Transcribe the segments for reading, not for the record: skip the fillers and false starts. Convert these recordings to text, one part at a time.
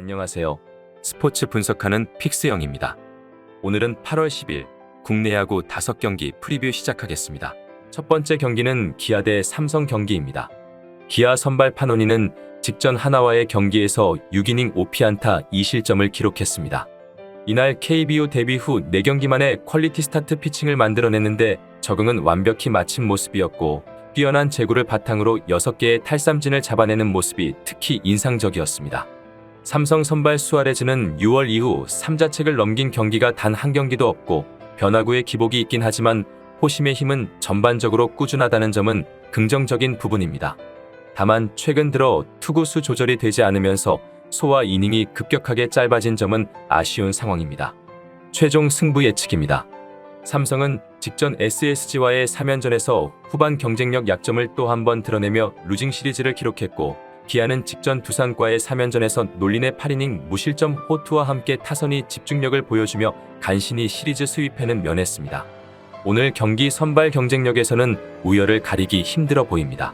안녕하세요. 스포츠 분석하는 픽스영입니다. 오늘은 8월 10일 국내 야구 5경기 프리뷰 시작하겠습니다. 첫 번째 경기는 기아 대 삼성 경기입니다. 기아 선발 파노니는 직전 하나와의 경기에서 6이닝 5피안타 2실점을 기록했습니다. 이날 KBO 데뷔 후 4경기 만에 퀄리티 스타트 피칭을 만들어냈는데 적응은 완벽히 마친 모습이었고 뛰어난 제구를 바탕으로 6개의 탈삼진을 잡아내는 모습이 특히 인상적이었습니다. 삼성 선발 수아레즈는 6월 이후 3자책을 넘긴 경기가 단 한 경기도 없고 변화구의 기복이 있긴 하지만 호심의 힘은 전반적으로 꾸준하다는 점은 긍정적인 부분입니다. 다만 최근 들어 투구수 조절이 되지 않으면서 소화 이닝이 급격하게 짧아진 점은 아쉬운 상황입니다. 최종 승부 예측입니다. 삼성은 직전 SSG와의 3연전에서 후반 경쟁력 약점을 또 한 번 드러내며 루징 시리즈를 기록했고 기아는 직전 두산과의 3연전에서 놀린의 8이닝 무실점 호투와 함께 타선이 집중력을 보여주며 간신히 시리즈 수입에는 면했습니다. 오늘 경기 선발 경쟁력에서는 우열을 가리기 힘들어 보입니다.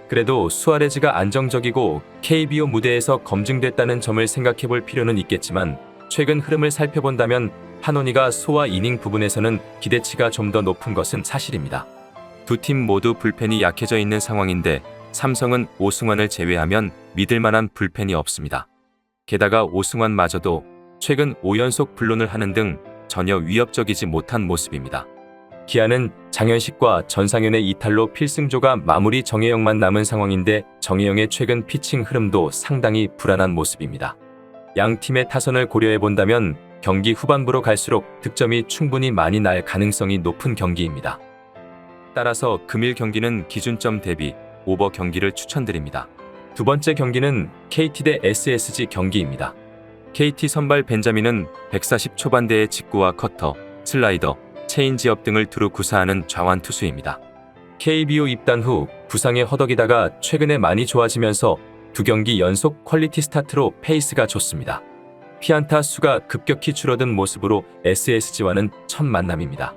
그래도 수아레즈가 안정적이고 KBO 무대에서 검증됐다는 점을 생각해 볼 필요는 있겠지만 최근 흐름을 살펴본다면 파노니가 소화 이닝 부분에서는 기대치가 좀 더 높은 것은 사실입니다. 두 팀 모두 불펜이 약해져 있는 상황인데 삼성은 오승환을 제외하면 믿을 만한 불펜이 없습니다. 게다가 오승환마저도 최근 5연속 불론을 하는 등 전혀 위협적이지 못한 모습입니다. 기아는 장현식과 전상현의 이탈로 필승조가 마무리 정혜영만 남은 상황인데 정혜영의 최근 피칭 흐름도 상당히 불안한 모습입니다. 양 팀의 타선을 고려해 본다면 경기 후반부로 갈수록 득점이 충분히 많이 날 가능성이 높은 경기입니다. 따라서 금일 경기는 기준점 대비 오버 경기를 추천드립니다. 두 번째 경기는 KT 대 SSG 경기입니다. KT 선발 벤자민은 140 초반대의 직구와 커터, 슬라이더, 체인지업 등을 두루 구사하는 좌완 투수입니다. KBO 입단 후 부상에 허덕이다가 최근에 많이 좋아지면서 두 경기 연속 퀄리티 스타트로 페이스가 좋습니다. 피안타 수가 급격히 줄어든 모습으로 SSG와는 첫 만남입니다.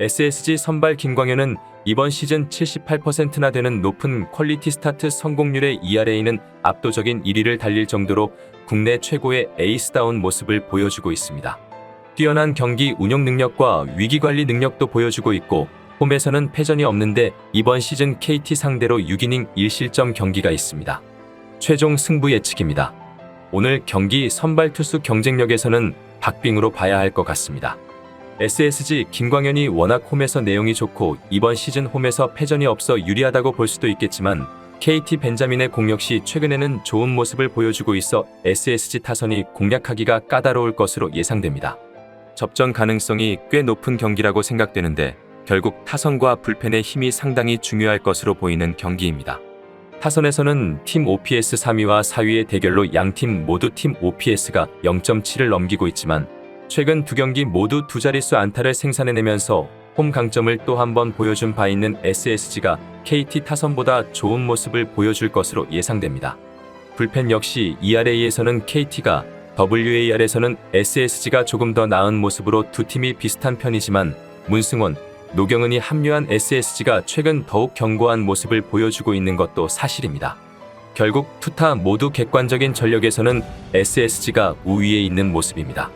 SSG 선발 김광현은 이번 시즌 78%나 되는 높은 퀄리티 스타트 성공률의 ERA는 압도적인 1위를 달릴 정도로 국내 최고의 에이스다운 모습을 보여주고 있습니다. 뛰어난 경기 운영 능력과 위기관리 능력도 보여주고 있고 홈에서는 패전이 없는데 이번 시즌 KT 상대로 6이닝 1실점 경기가 있습니다. 최종 승부 예측입니다. 오늘 경기 선발 투수 경쟁력에서는 박빙으로 봐야 할 것 같습니다. SSG 김광현이 워낙 홈에서 내용이 좋고 이번 시즌 홈에서 패전이 없어 유리하다고 볼 수도 있겠지만 KT 벤자민의 공 역시 최근에는 좋은 모습을 보여주고 있어 SSG 타선이 공략하기가 까다로울 것으로 예상됩니다. 접전 가능성이 꽤 높은 경기라고 생각되는데 결국 타선과 불펜의 힘이 상당히 중요할 것으로 보이는 경기입니다. 타선에서는 팀 OPS 3위와 4위의 대결로 양팀 모두 팀 OPS가 0.7을 넘기고 있지만 최근 두 경기 모두 두 자릿수 안타를 생산해내면서 홈 강점을 또 한 번 보여준 바 있는 SSG가 KT 타선보다 좋은 모습을 보여줄 것으로 예상됩니다. 불펜 역시 ERA에서는 KT가, WAR에서는 SSG가 조금 더 나은 모습으로 두 팀이 비슷한 편이지만 문승원, 노경은이 합류한 SSG가 최근 더욱 견고한 모습을 보여주고 있는 것도 사실입니다. 결국 투타 모두 객관적인 전력에서는 SSG가 우위에 있는 모습입니다.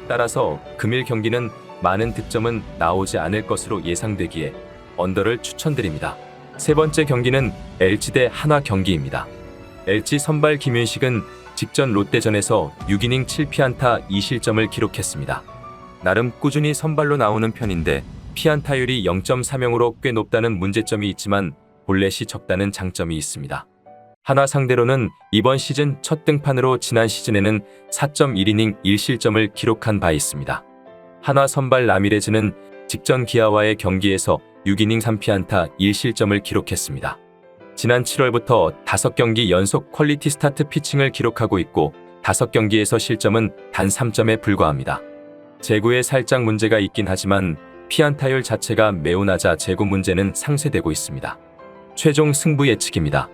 따라서 금일 경기는 많은 득점은 나오지 않을 것으로 예상되기에 언더를 추천드립니다. 세 번째 경기는 LG 대 한화 경기입니다. LG 선발 김윤식은 직전 롯데전에서 6이닝 7피안타 2실점을 기록했습니다. 나름 꾸준히 선발로 나오는 편인데 피안타율이 0.30으로 꽤 높다는 문제점이 있지만 볼넷이 적다는 장점이 있습니다. 한화 상대로는 이번 시즌 첫 등판으로 지난 시즌에는 4.1이닝 1실점을 기록한 바 있습니다. 한화 선발 라미레즈는 직전 기아와의 경기에서 6이닝 3피안타 1실점을 기록했습니다. 지난 7월부터 5경기 연속 퀄리티 스타트 피칭을 기록하고 있고 5경기에서 실점은 단 3점에 불과합니다. 제구에 살짝 문제가 있긴 하지만 피안타율 자체가 매우 낮아 제구 문제는 상쇄되고 있습니다. 최종 승부 예측입니다.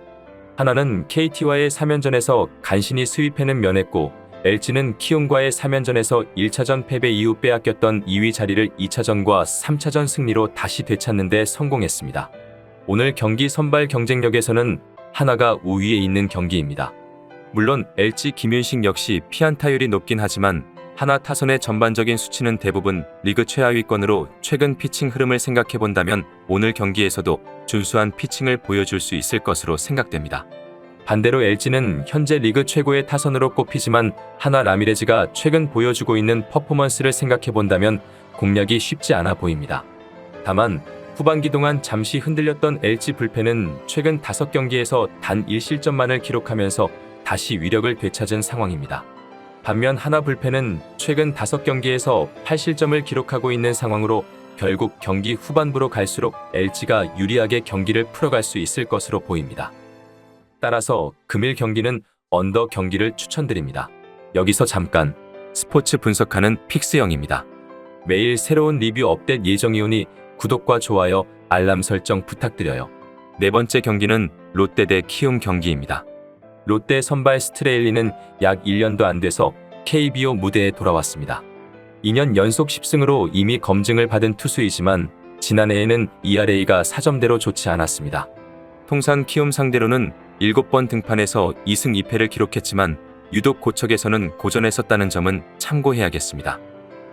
하나는 KT와의 3연전에서 간신히 스윕에는 면했고 LG는 키움과의 3연전에서 1차전 패배 이후 빼앗겼던 2위 자리를 2차전과 3차전 승리로 다시 되찾는 데 성공했습니다. 오늘 경기 선발 경쟁력에서는 하나가 우위에 있는 경기입니다. 물론 LG 김윤식 역시 피안타율이 높긴 하지만 하나 타선의 전반적인 수치는 대부분 리그 최하위권으로 최근 피칭 흐름을 생각해본다면 오늘 경기에서도 준수한 피칭을 보여줄 수 있을 것으로 생각됩니다. 반대로 LG는 현재 리그 최고의 타선으로 꼽히지만 하나 라미레즈가 최근 보여주고 있는 퍼포먼스를 생각해본다면 공략이 쉽지 않아 보입니다. 다만 후반기 동안 잠시 흔들렸던 LG 불펜은 최근 5경기에서 단 1실점만을 기록하면서 다시 위력을 되찾은 상황입니다. 반면 하나 불펜은 최근 5경기에서 8실점을 기록하고 있는 상황으로 결국 경기 후반부로 갈수록 LG가 유리하게 경기를 풀어갈 수 있을 것으로 보입니다. 따라서 금일 경기는 언더 경기를 추천드립니다. 여기서 잠깐 스포츠 분석하는 픽스영입니다. 매일 새로운 리뷰 업데이트 예정이오니 구독과 좋아요, 알람 설정 부탁드려요. 네 번째 경기는 롯데 대 키움 경기입니다. 롯데 선발 스트레일리는 약 1년도 안 돼서 KBO 무대에 돌아왔습니다. 2년 연속 10승으로 이미 검증을 받은 투수이지만 지난해에는 ERA가 4점대로 좋지 않았습니다. 통산 키움 상대로는 7번 등판에서 2승 2패를 기록했지만 유독 고척에서는 고전했었다는 점은 참고해야겠습니다.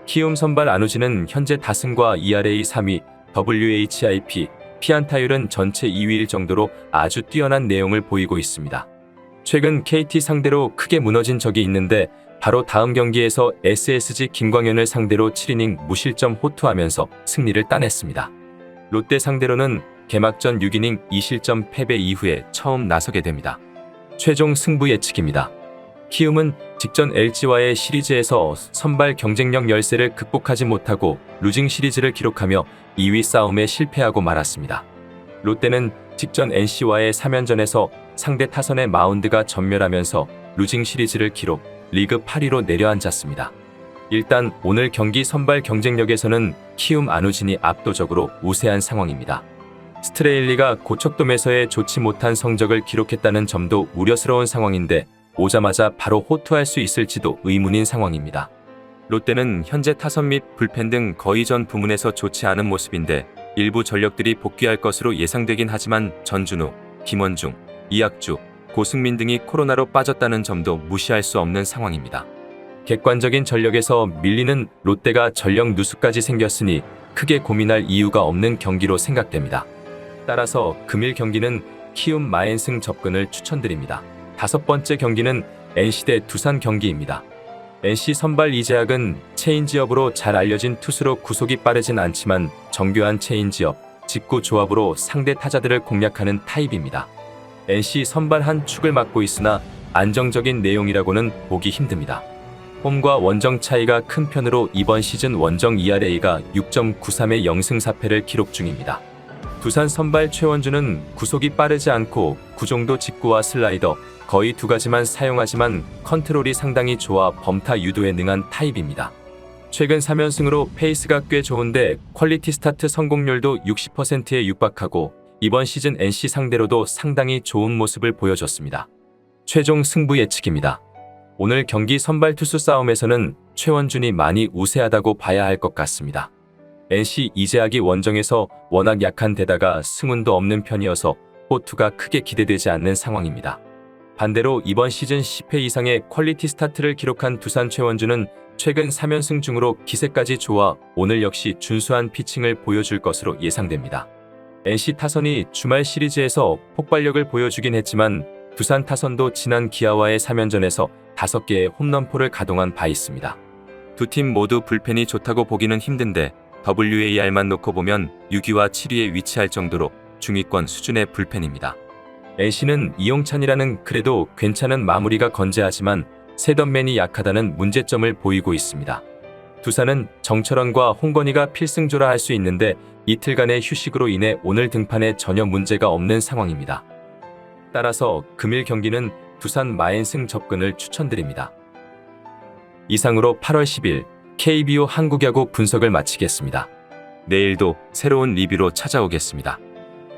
키움 선발 안우진은 현재 다승과 ERA 3위, WHIP, 피안타율은 전체 2위일 정도로 아주 뛰어난 내용을 보이고 있습니다. 최근 KT 상대로 크게 무너진 적이 있는데 바로 다음 경기에서 SSG 김광현을 상대로 7이닝 무실점 호투하면서 승리를 따냈습니다. 롯데 상대로는 개막전 6이닝 2실점 패배 이후에 처음 나서게 됩니다. 최종 승부 예측입니다. 키움은 직전 LG와의 시리즈에서 선발 경쟁력 열세를 극복하지 못하고 루징 시리즈를 기록하며 2위 싸움에 실패하고 말았습니다. 롯데는 직전 NC와의 3연전에서 상대 타선의 마운드가 전멸하면서 루징 시리즈를 기록, 리그 8위로 내려앉았습니다. 일단 오늘 경기 선발 경쟁력에서는 키움 안우진이 압도적으로 우세한 상황입니다. 스트레일리가 고척돔에서의 좋지 못한 성적을 기록했다는 점도 우려스러운 상황인데 오자마자 바로 호투할 수 있을지도 의문인 상황입니다. 롯데는 현재 타선 및 불펜 등 거의 전 부문에서 좋지 않은 모습인데 일부 전력들이 복귀할 것으로 예상되긴 하지만 전준우, 김원중, 이학주, 고승민 등이 코로나로 빠졌다는 점도 무시할 수 없는 상황입니다. 객관적인 전력에서 밀리는 롯데가 전력 누수까지 생겼으니 크게 고민할 이유가 없는 경기로 생각됩니다. 따라서 금일 경기는 키움 마엔승 접근을 추천드립니다. 5번째 경기는 NC 대 두산 경기입니다. NC 선발 이재학은 체인지업으로 잘 알려진 투수로 구속이 빠르진 않지만 정교한 체인지업, 직구 조합으로 상대 타자들을 공략하는 타입입니다. NC 선발 한 축을 맡고 있으나 안정적인 내용이라고는 보기 힘듭니다. 홈과 원정 차이가 큰 편으로 이번 시즌 원정 ERA가 6.93의 0승 4패를 기록 중입니다. 두산 선발 최원주는 구속이 빠르지 않고 구종도 직구와 슬라이더 거의 두 가지만 사용하지만 컨트롤이 상당히 좋아 범타 유도에 능한 타입입니다. 최근 3연승으로 페이스가 꽤 좋은데 퀄리티 스타트 성공률도 60%에 육박하고 이번 시즌 NC 상대로도 상당히 좋은 모습을 보여줬습니다. 최종 승부 예측입니다. 오늘 경기 선발 투수 싸움에서는 최원준이 많이 우세하다고 봐야 할 것 같습니다. NC 이재학이 원정에서 워낙 약한 데다가 승운도 없는 편이어서 호투가 크게 기대되지 않는 상황입니다. 반대로 이번 시즌 10회 이상의 퀄리티 스타트를 기록한 두산 최원준은 최근 3연승 중으로 기세까지 좋아 오늘 역시 준수한 피칭을 보여줄 것으로 예상됩니다. NC 타선이 주말 시리즈에서 폭발력을 보여주긴 했지만 두산 타선도 지난 기아와의 3연전에서 5개의 홈런포를 가동한 바 있습니다. 두 팀 모두 불펜이 좋다고 보기는 힘든데 WAR만 놓고 보면 6위와 7위에 위치할 정도로 중위권 수준의 불펜입니다. NC는 이용찬이라는 그래도 괜찮은 마무리가 건재하지만 셋업맨이 약하다는 문제점을 보이고 있습니다. 두산은 정철원과 홍건희가 필승조라 할 수 있는데 이틀간의 휴식으로 인해 오늘 등판에 전혀 문제가 없는 상황입니다. 따라서 금일 경기는 두산 마엔승 접근을 추천드립니다. 이상으로 8월 10일 KBO 한국야구 분석을 마치겠습니다. 내일도 새로운 리뷰로 찾아오겠습니다.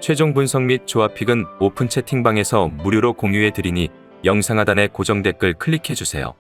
최종 분석 및 조합픽은 오픈 채팅방에서 무료로 공유해 드리니 영상 하단의 고정 댓글 클릭해 주세요.